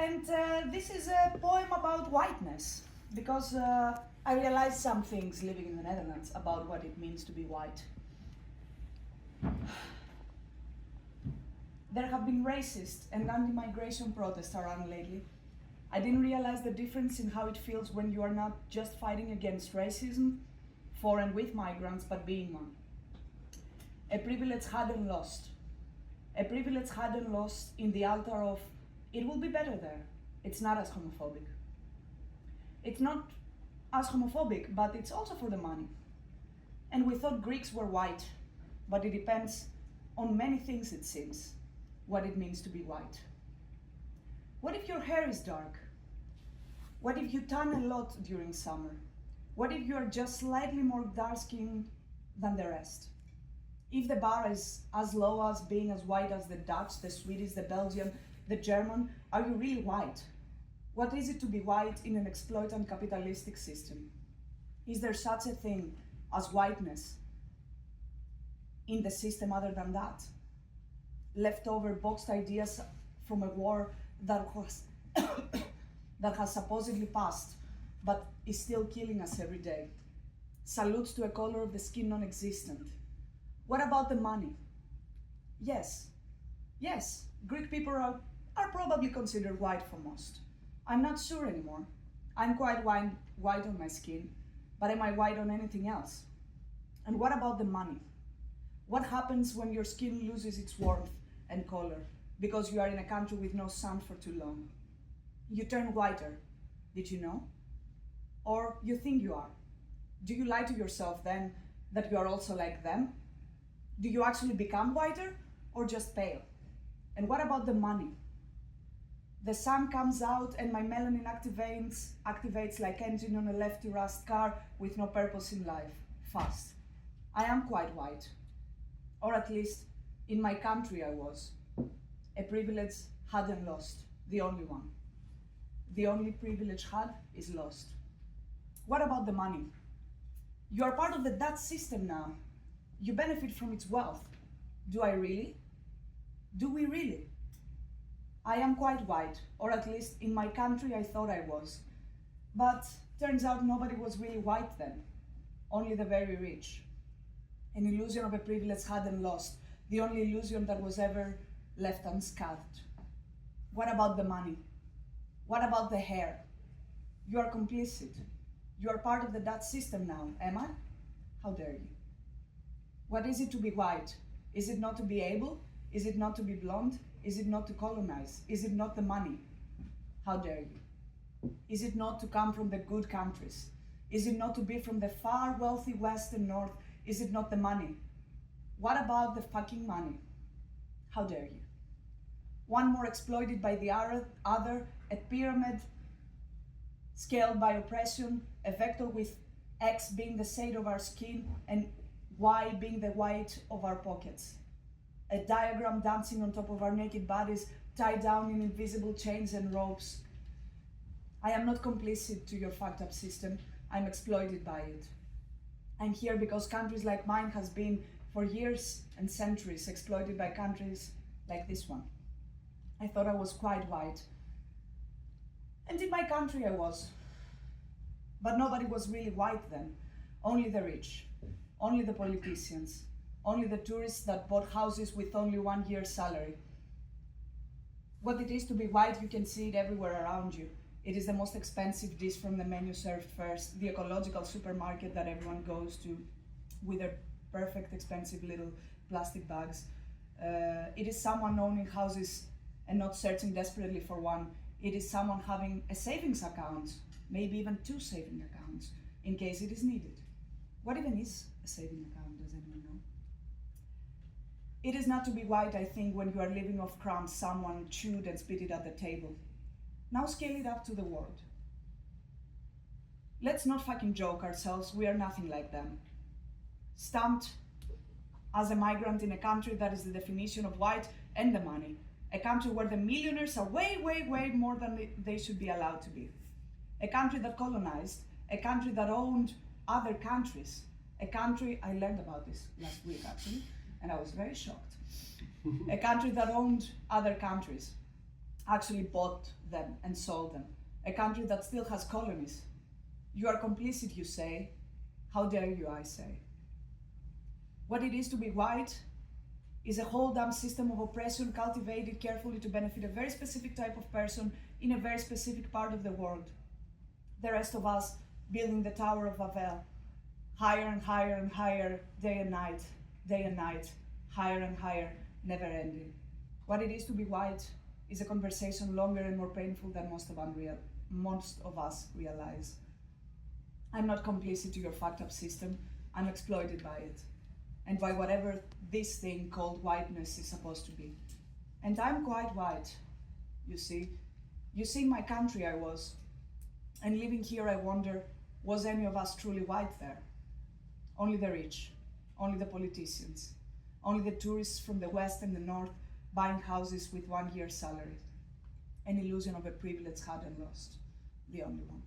And this is a poem about whiteness, because I realized some things living in the Netherlands about what it means to be white. There have been racist and anti-migration protests around lately. I didn't realize the difference in how it feels when you are not just fighting against racism, for and with migrants, but being one. A privilege had and lost. A privilege had and lost in the altar of, it will be better there. It's not as homophobic. It's not as homophobic, but it's also for the money. And we thought Greeks were white, but it depends on many things, it seems, what it means to be white. What if your hair is dark? What if you tan a lot during summer? What if you are just slightly more dark-skinned than the rest? If the bar is as low as being as white as the Dutch, the Swedish, the Belgian, the German, are you really white? What is it to be white in an exploitant capitalistic system? Is there such a thing as whiteness in the system other than that? Leftover boxed ideas from a war that has supposedly passed, but is still killing us every day. Salutes to a color of the skin non-existent. What about the money? Yes, Greek people are probably considered white for most. I'm not sure anymore. I'm quite white on my skin, but am I white on anything else? And what about the money? What happens when your skin loses its warmth and color because you are in a country with no sun for too long? You turn whiter. Did you know? Or you think you are? Do you lie to yourself then that you are also like them? Do you actually become whiter or just pale? And what about the money? The sun comes out and my melanin activates like engine on a left to rust car with no purpose in life, fast. I am quite white, or at least in my country I was. A privilege had and lost, the only one. The only privilege had is lost. What about the money? You are part of the Dutch system now. You benefit from its wealth. Do I really? Do we really? I am quite white, or at least in my country I thought I was. But turns out nobody was really white then, only the very rich. An illusion of a privilege had and lost, the only illusion that was ever left unscathed. What about the money? What about the hair? You are complicit. You are part of the Dutch system now, am I? How dare you? What is it to be white? Is it not to be able? Is it not to be blonde? Is it not to colonize? Is it not the money? How dare you? Is it not to come from the good countries? Is it not to be from the far wealthy West and North? Is it not the money? What about the fucking money? How dare you? One more exploited by the other, a pyramid scaled by oppression, a vector with X being the shade of our skin and Y being the white of our pockets. A diagram dancing on top of our naked bodies, tied down in invisible chains and ropes. I am not complicit to your fucked up system. I'm exploited by it. I'm here because countries like mine has been for years and centuries exploited by countries like this one. I thought I was quite white. And in my country I was. But nobody was really white then. Only the rich. Only the politicians. Only the tourists that bought houses with only 1 year's salary. What it is to be white, you can see it everywhere around you. It is the most expensive dish from the menu served first, the ecological supermarket that everyone goes to with their perfect expensive little plastic bags. It is someone owning houses and not searching desperately for one. It is someone having a savings account, maybe even 2 saving accounts, in case it is needed. What even is a saving account, does anyone know? It is not to be white, I think, when you are living off crumbs someone chewed and spit it at the table. Now scale it up to the world. Let's not fucking joke ourselves, we are nothing like them. Stamped as a migrant in a country that is the definition of white and the money. A country where the millionaires are way more than they should be allowed to be. A country that colonized, a country that owned other countries. A country, I learned about this last week actually, and I was very shocked. A country that owned other countries. actually bought them and sold them. A country that still has colonies. You are complicit, you say. How dare you, I say. What it is to be white is a whole damn system of oppression cultivated carefully to benefit a very specific type of person in a very specific part of the world. The rest of us building the Tower of Babel, higher and higher and higher, day and night, higher and higher, never ending. What it is to be white is a conversation longer and more painful than most of us realize. I'm not complicit to your fucked up system, I'm exploited by it, and by whatever this thing called whiteness is supposed to be. And I'm quite white, you see. You see, in my country I was, and living here I wonder, was any of us truly white there? Only the rich, only the politicians, only the tourists from the west and the north buying houses with 1 year's salary. An illusion of a privilege had and lost, the only one.